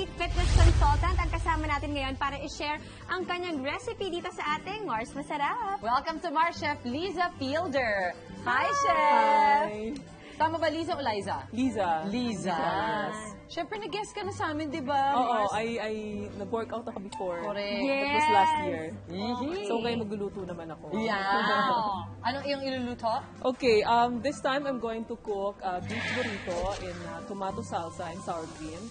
Chief Fitness Consultant ang kasama natin ngayon para i-share ang kanyang recipe dito sa ating Mars Masarap. Welcome to Mars Chef Liza Fielder. Hi, Chef! Hi! Tama ba, Liza o Liza? Liza. Liza. Yes. Siyempre, nag-guest ka na sa amin, di ba? Oo, Mars? I nag-workout ako before. Correct. Yes. That was last year. Yee. So, ngayon magluluto naman ako. Yeah. Anong iyong iluluto? Okay, this time I'm going to cook beef burrito in tomato salsa and sour cream.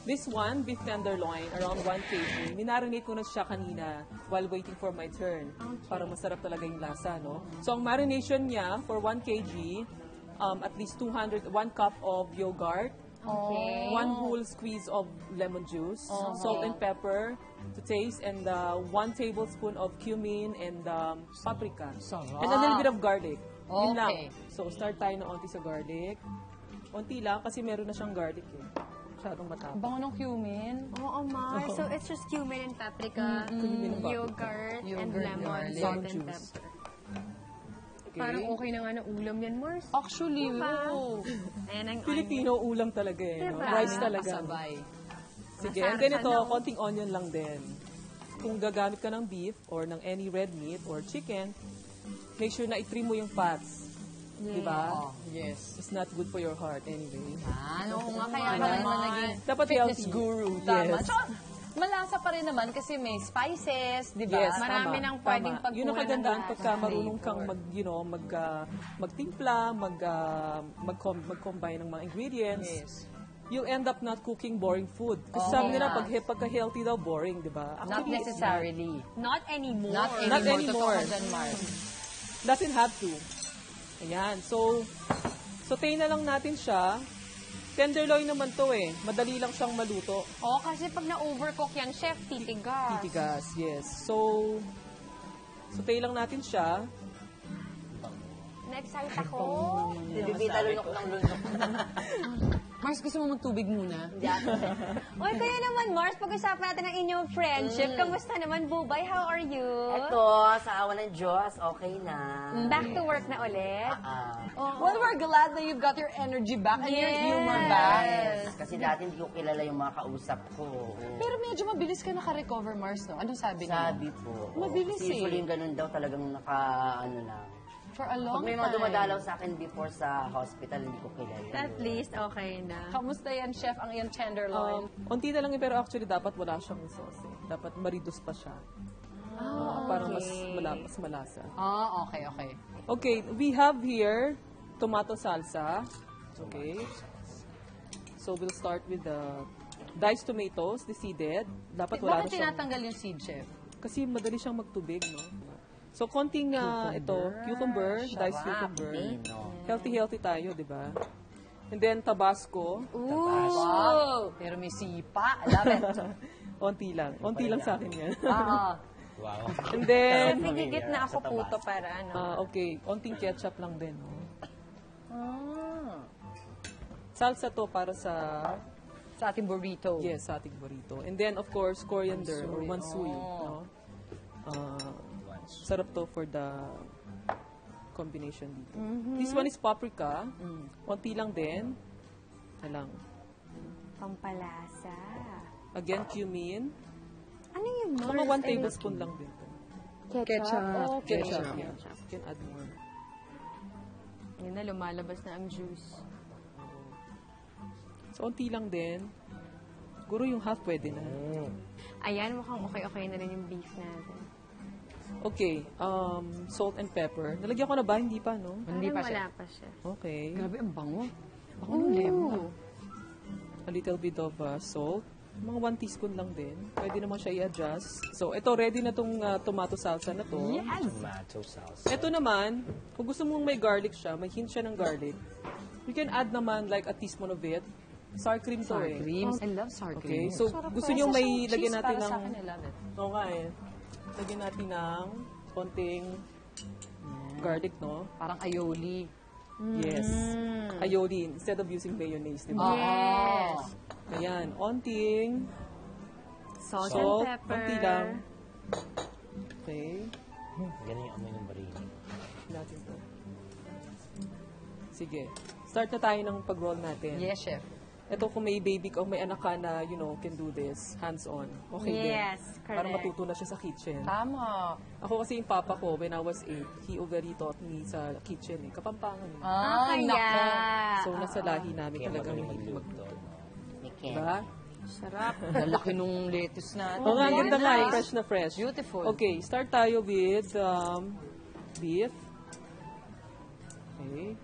This one, beef tenderloin, around 1 kg. Minarinate ko na siya kanina while waiting for my turn. Para masarap talaga yung lasa, no? So, ang marination niya for 1 kg, at least 1 cup of yogurt, Okay. 1 whole squeeze of lemon juice, salt and pepper to taste, and 1 tablespoon of cumin and paprika. Sarap. And a little bit of garlic. Yun lang. Okay. So, start tayo ng onti sa garlic. Onti lang kasi meron na siyang garlic eh. Masyadong matapang. Bango ng cumin. Oo, Mars. So, it's just cumin and paprika, Cumin and paprika. yogurt, and Yogurt, lemon, garlic. salt Lemon and juice. pepper. Okay. Parang okay na nga na ulam yan, Mars. Actually, Diba? oo. Ayan ang Filipino ulam talaga eh. No? Diba? Rice talaga. Kasabay. Sige, Masarap and then siya, ito, no? konting onion lang din. Kung gagamit ka ng beef or ng any red meat or chicken, make sure na i-trim mo yung fats. Diba? Oh, yes. It's not good for your heart anyway. Ano nga, kaya Ano naman naman. naging Dapat fitness healthy. guru. Tama. Yes. Tsaka, malasa pa rin naman kasi may spices, di ba? Yes, Marami tama, nang pwedeng tama. pagkunan Yun ang kagandahan ng pagka lasa. marunong kang magtimpla, mag-combine ng mga ingredients. Yes. You'll end up not cooking boring food. Kasi Oh, sabi nila, yeah. pagka-healthy daw, boring, di ba? Not Actually, it's necessarily. Not anymore. Not Not anymore. anymore. Totoo ka dyan, Mars. doesn't have to. Ayan. So, sautein na lang natin siya. Tenderloin naman to eh. Madali lang siyang maluto. Oo, kasi pag na-overcook yan, chef, titigas. Titigas, yes. So, sautein lang natin siya. Na-excite ako. Bibita lunok ng lunok. Mars, gusto mo magtubig muna? Oy, kaya naman, Mars, pag-usapan natin ang inyong friendship. Kamusta naman, Bubay? How are you? Ito, sa awa ng Diyos, okay na. Back to work na ulit? Well, we're glad that you've got your energy back and your humor back. Kasi dati hindi ko kilala yung mga kausap ko. Pero medyo mabilis ka naka-recover, Mars, no? Anong sabi niya? Sabi po. Mabilis Kasi eh. usually yung ganun daw talagang ano lang. For a long Pag may time. mga dumadalaw sa akin before sa hospital, hindi ko kilala. At least, okay na. Kamusta yan, Chef, ang iyong tenderloin? Unti na lang yun, pero actually dapat wala siyang sauce eh. Dapat maridus pa siya. Para mas malasa. Okay. Okay, we have here tomato salsa. Okay. So we'll start with the diced tomatoes, the seeded. Dapat wala Bakit na siyang... tinatanggal yung seed, Chef? Kasi madali siyang magtubig, no? So, konting cucumber, diced cucumber. Healthy tayo, di ba? And then, Tabasco. Wow! Pero may sipa. I love it. Onti lang sa akin yan. And Then, then, nagigit na ako puto para ano. okay, onting ketchup lang din. No? Salsa to para sa, Sa ating burrito. yes, sa ating burrito. And then, of course, coriander or wansuyo. No? Sarap to for the combination dito. This one is paprika. Onti lang din. Alang. Pampalasa. Again, cumin. Ano yung Mars? Mga 1 tablespoon lang din. Ketchup. Ketchup. Yeah. You can add more. Yun na, lumalabas na ang juice. So, onti lang din. Siguro yung half pwede na. Ayan, mukhang okay na rin yung beef natin. Okay, salt and pepper. Nalagyan ko na ba? Hindi pa, no? Hindi pa Parang siya. wala pa siya. Okay. Grabe, ang bango. Bango ng lemon. A little bit of salt. Mga 1 teaspoon lang din. Pwede naman siya i-adjust. So, ito, ready na tong tomato salsa na to. Yes! Tomato sauce. Ito naman, kung gusto mong may garlic siya, may hint siya ng garlic, you can add naman like a teaspoon of it. Sour cream to Sour eh. creams. I love sour Okay, cream. so gusto nyo may lagyan natin Para ng... sa akin, I love it. Oo nga eh. Lagyan natin ng konting garlic, no? Parang aioli. Yes. Aioli, instead of using mayonnaise, di ba? Yes. Ayan, onting Salt, salt, and pepper. konti lang. Okay. Ganun yung amoy ng barili. Natin to. Sige. Start na tayo ng pag-roll natin. Yes, Chef. ito kung may baby ka o may anak ka na, can do this, hands-on. Okay din. Yes, Para correct. matuto na siya sa kitchen. Tama. Ako kasi yung papa ko, when I was 8, he already taught me sa kitchen eh. Kapampangan eh. Kaya. nako. So, nasa lahi namin Kaya talagang magaling mahilig magluto. magluto. Ni Ken. Diba? Sarap. Lalaki nung lettuce natin. Oo nga, ang Very ganda nga eh. nice. Fresh na fresh. Beautiful. Okay, start tayo with beef. Okay.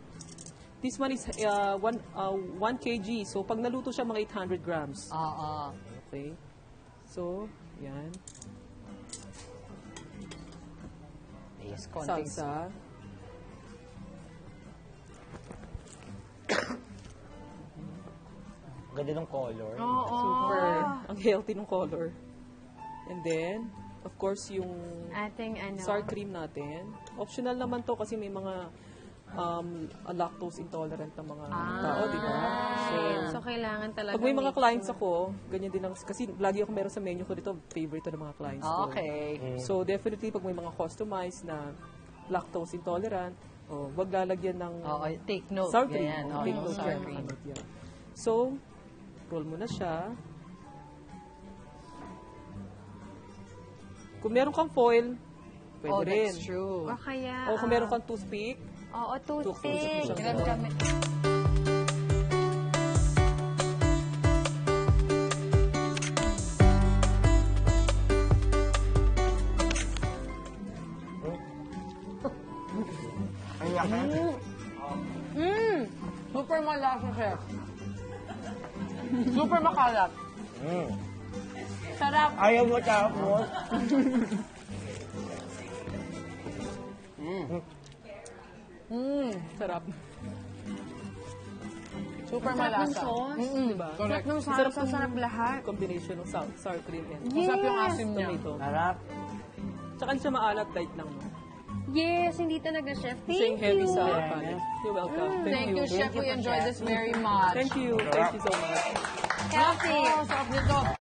This one is 1 kg. So, pag naluto siya, mga 800 grams. Oo. Okay. So, yan. Yes, konting Salsa. Ganda ng color. Super. Ang healthy ng color. And then, of course, yung Ating sour cream natin. Optional naman to kasi may mga lactose intolerant na mga tao, di ba? So, kailangan talaga. Pag may mga clients ako, ganyan din ang, kasi lagi ako meron sa menu ko dito, favorite to ng mga clients ko. Okay. So, definitely, pag may mga customized na lactose intolerant, wag lalagyan ng Oo, take note. sour cream. Ganyan. Take Oo, note sour yan. cream. Ano yan. So, roll mo na siya. Kung meron kang foil, pwede Oh, rin. that's true. O kaya. O kung meron kang toothpick, Oo, toothpick. Toothpick. Ilan kami? Super malasa, chef. Super makalat. Sarap. Ayaw mo tapos. sarap. Super Sarap ng malasa. sauce. Diba? Correct. Ng Sarap salsa, sarap lahat. Combination ng sour cream and Masarap yung asim niya. tomato. Sarap. Tsaka hindi siya maalat, light lang. No? Yes, hindi talaga, chef. Saying Thank heavy you. sa palate. You're welcome. Thank you, chef. We enjoyed this very much. Thank you. Thank you so much. Healthy. Sarap nito.